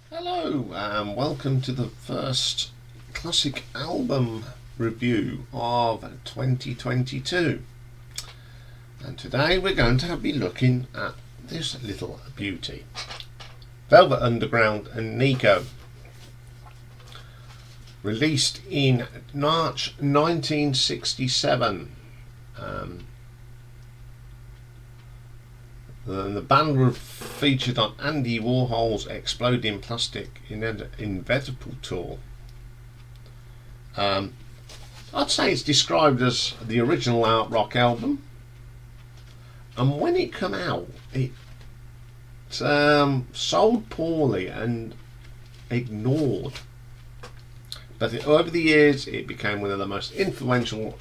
Hello and welcome to the first classic album review of 2022, and today we're going to be looking at this little beauty, Velvet Underground and Nico, released in March 1967. The band were featured on Andy Warhol's Exploding Plastic Inevitable tour. I'd say it's described as the original art rock album, and when it came out it sold poorly and ignored, but over the years it became one of the most influential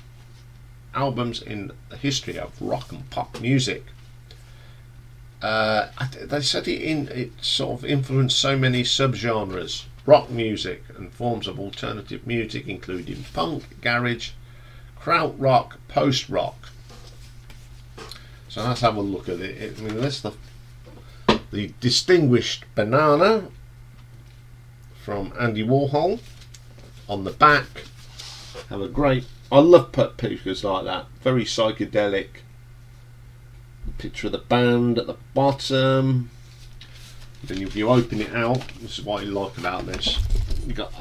albums in the history of rock and pop music. They said it sort of influenced so many subgenres, rock music and forms of alternative music, including punk, garage, krautrock, post-rock. So let's have a look at it. I mean, that's the distinguished banana from Andy Warhol on the back. Have a great, I love pictures like that, very psychedelic. Picture of the band at the bottom. Then if you open it out, this is what I like about this. You got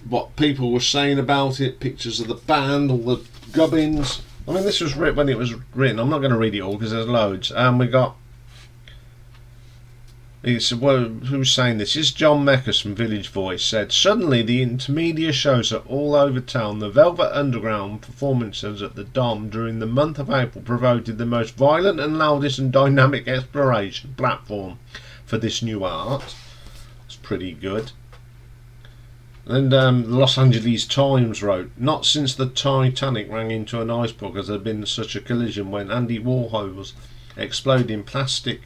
what people were saying about it, pictures of the band, all the gubbins. I mean, this was written when it was written. I'm not going to read it all because there's loads. And we got. Who's saying this? Is John Meckers from Village Voice said, suddenly the intermedia shows are all over town. The Velvet Underground performances at the Dom during the month of April provided the most violent and loudest and dynamic exploration platform for this new art. It's pretty good. And the Los Angeles Times wrote, not since the Titanic ran into an iceberg has there been such a collision when Andy Warhol's Exploding Plastic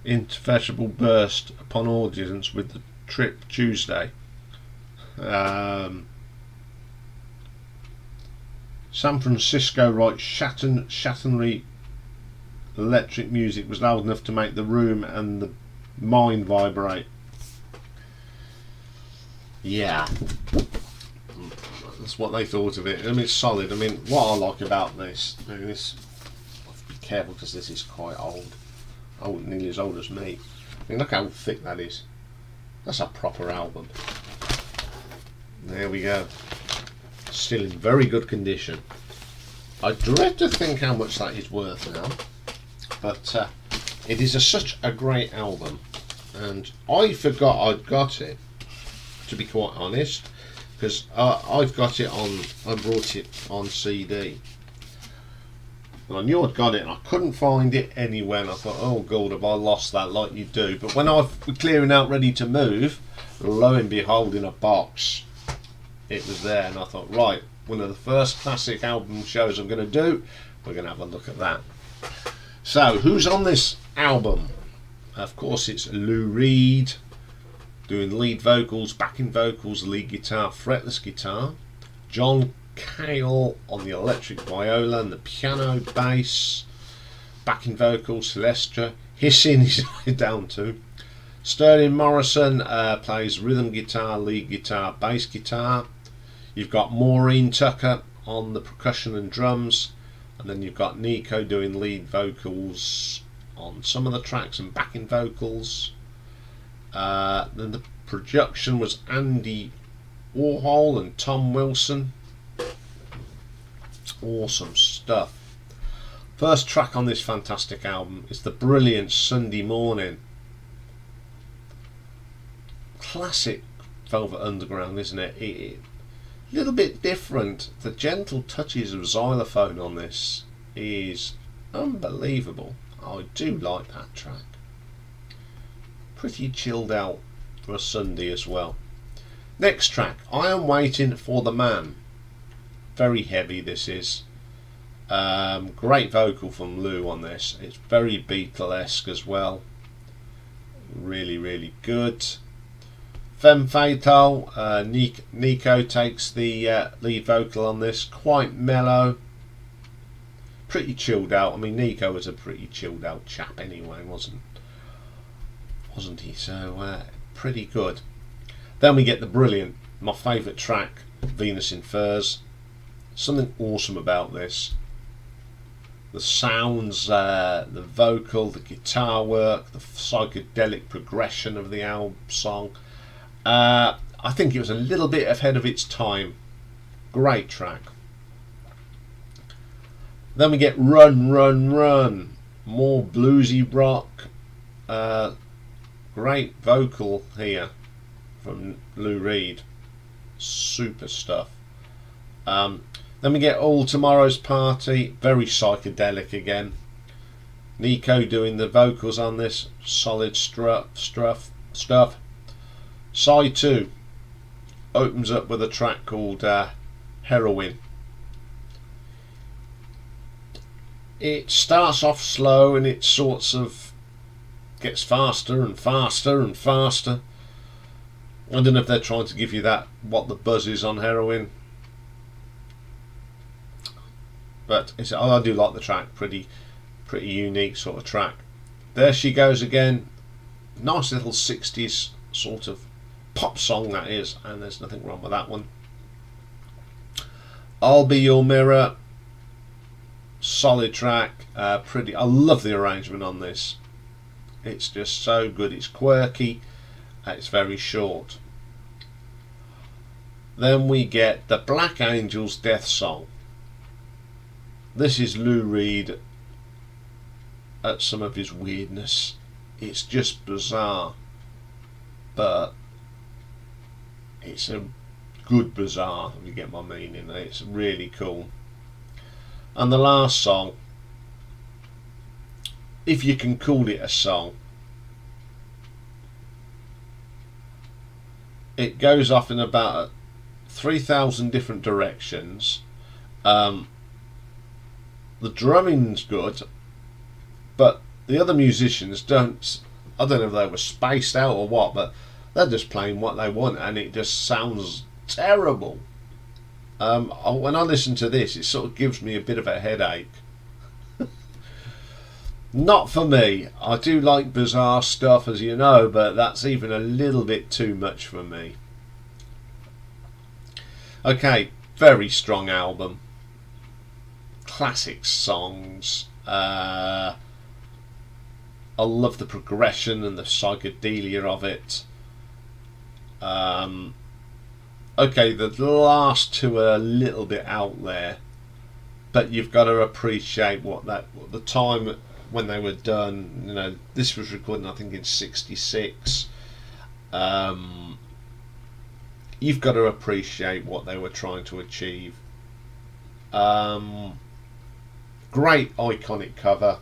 Inevitable burst upon audience with the Trip Tuesday. San Francisco writes, Shattery electric music was loud enough to make the room and the mind vibrate. Yeah, that's what they thought of it. I mean, it's solid. I mean, what I like about this, I mean, this, I have to be careful because this is quite old. Nearly as old as me. I mean, look how thick that is. That's a proper album. There we go. Still in very good condition. I dread to think how much that is worth now, but it is such a great album, and I forgot I'd got it, to be quite honest, because I've got it on. I brought it on CD. And I knew I'd got it and I couldn't find it anywhere, and I thought, oh god, have I lost that, like you do. But when I was clearing out ready to move, lo and behold, in a box it was there, and I thought, right, one of the first classic album shows I'm going to do, we're going to have a look at that. So who's on this album? Of course it's Lou Reed doing lead vocals, backing vocals, lead guitar, fretless guitar, John Cale on the electric viola and the piano, bass, backing vocals, Celestia, hissing his way down to. Sterling Morrison plays rhythm guitar, lead guitar, bass guitar. You've got Maureen Tucker on the percussion and drums, and then you've got Nico doing lead vocals on some of the tracks and backing vocals. Then the production was Andy Warhol and Tom Wilson. Awesome stuff. First track on this fantastic album is the brilliant Sunday Morning. Classic Velvet Underground, isn't it? little bit different. The gentle touches of xylophone on this is unbelievable. I do like that track. Pretty chilled out for a Sunday as well. Next track, I Am Waiting for the Man. Very heavy this is. Great vocal from Lou on this. It's very Beatlesque as well. Really, really good. Femme Fatale, Nico takes the lead vocal on this. Quite mellow. Pretty chilled out. I mean, Nico was a pretty chilled out chap anyway, wasn't he? So, pretty good. Then we get the brilliant, my favourite track, Venus in Furs. Something awesome about this. The sounds, the vocal, the guitar work, the psychedelic progression of the album song. I think it was a little bit ahead of its time. Great track. Then we get Run, Run, Run. More bluesy rock. Great vocal here from Lou Reed. Super stuff. Then we get All Tomorrow's Party. Very psychedelic again. Nico doing the vocals on this. Solid stuff. Side 2 opens up with a track called Heroin. It starts off slow and it sorts of gets faster and faster and faster. I don't know if they're trying to give you that, what the buzz is on heroin. But I do like the track. Pretty unique sort of track. There she goes again. Nice little 60s sort of pop song that is, and there's nothing wrong with that one. I'll Be Your Mirror. Solid track. I love the arrangement on this. It's just so good. It's quirky. It's very short. Then we get the Black Angels Death Song. This is Lou Reed at some of his weirdness. It's just bizarre, but it's a good bizarre, if you get my meaning. It's really cool. And the last song, if you can call it a song, it goes off in about 3,000 different directions. The drumming's good, but the other musicians don't. I don't know if they were spaced out or what, but they're just playing what they want, and it just sounds terrible. When I listen to this, it sort of gives me a bit of a headache. Not for me. I do like bizarre stuff, as you know, but that's even a little bit too much for me. Okay, very strong album. Classic songs. I love the progression and the psychedelia of it. Okay, the last two are a little bit out there, but you've got to appreciate the time when they were done. You know, this was recorded, I think, in '66. You've got to appreciate what they were trying to achieve. Great iconic cover.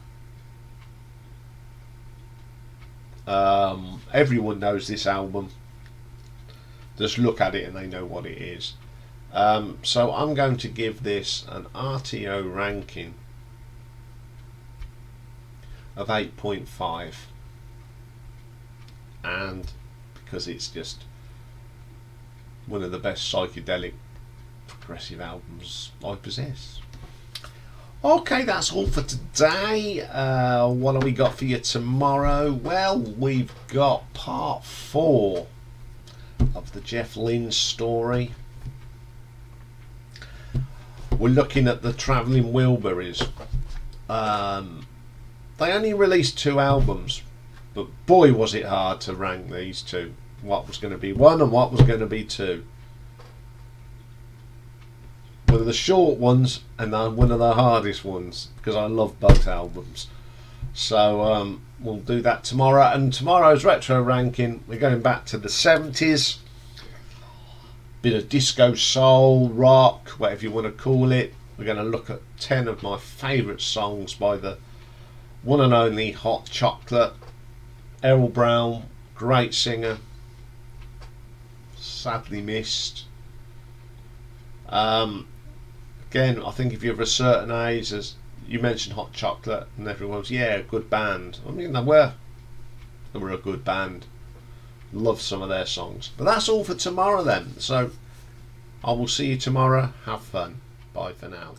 Everyone knows this album. Just look at it and they know what it is. So I'm going to give this an RTO ranking of 8.5, and because it's just one of the best psychedelic progressive albums I possess. Okay, that's all for today. What have we got for you tomorrow? Well, we've got part 4 of the Jeff Lynne story. We're looking at the Travelling Wilburys. They only released 2 albums, but boy was it hard to rank these two. What was going to be 1 and what was going to be 2. One of the short ones and one of the hardest ones, because I love both albums. So we'll do that tomorrow. And tomorrow's retro ranking, we're going back to the 70s. bit of disco, soul, rock, whatever you want to call it. We're going to look at 10 of my favourite songs by the one and only Hot Chocolate. Errol Brown, great singer, sadly missed. Again, I think if you're of a certain age, as you mentioned Hot Chocolate, and everyone's, yeah, good band. I mean, they were a good band. Love some of their songs. But that's all for tomorrow then. So I will see you tomorrow. Have fun. Bye for now.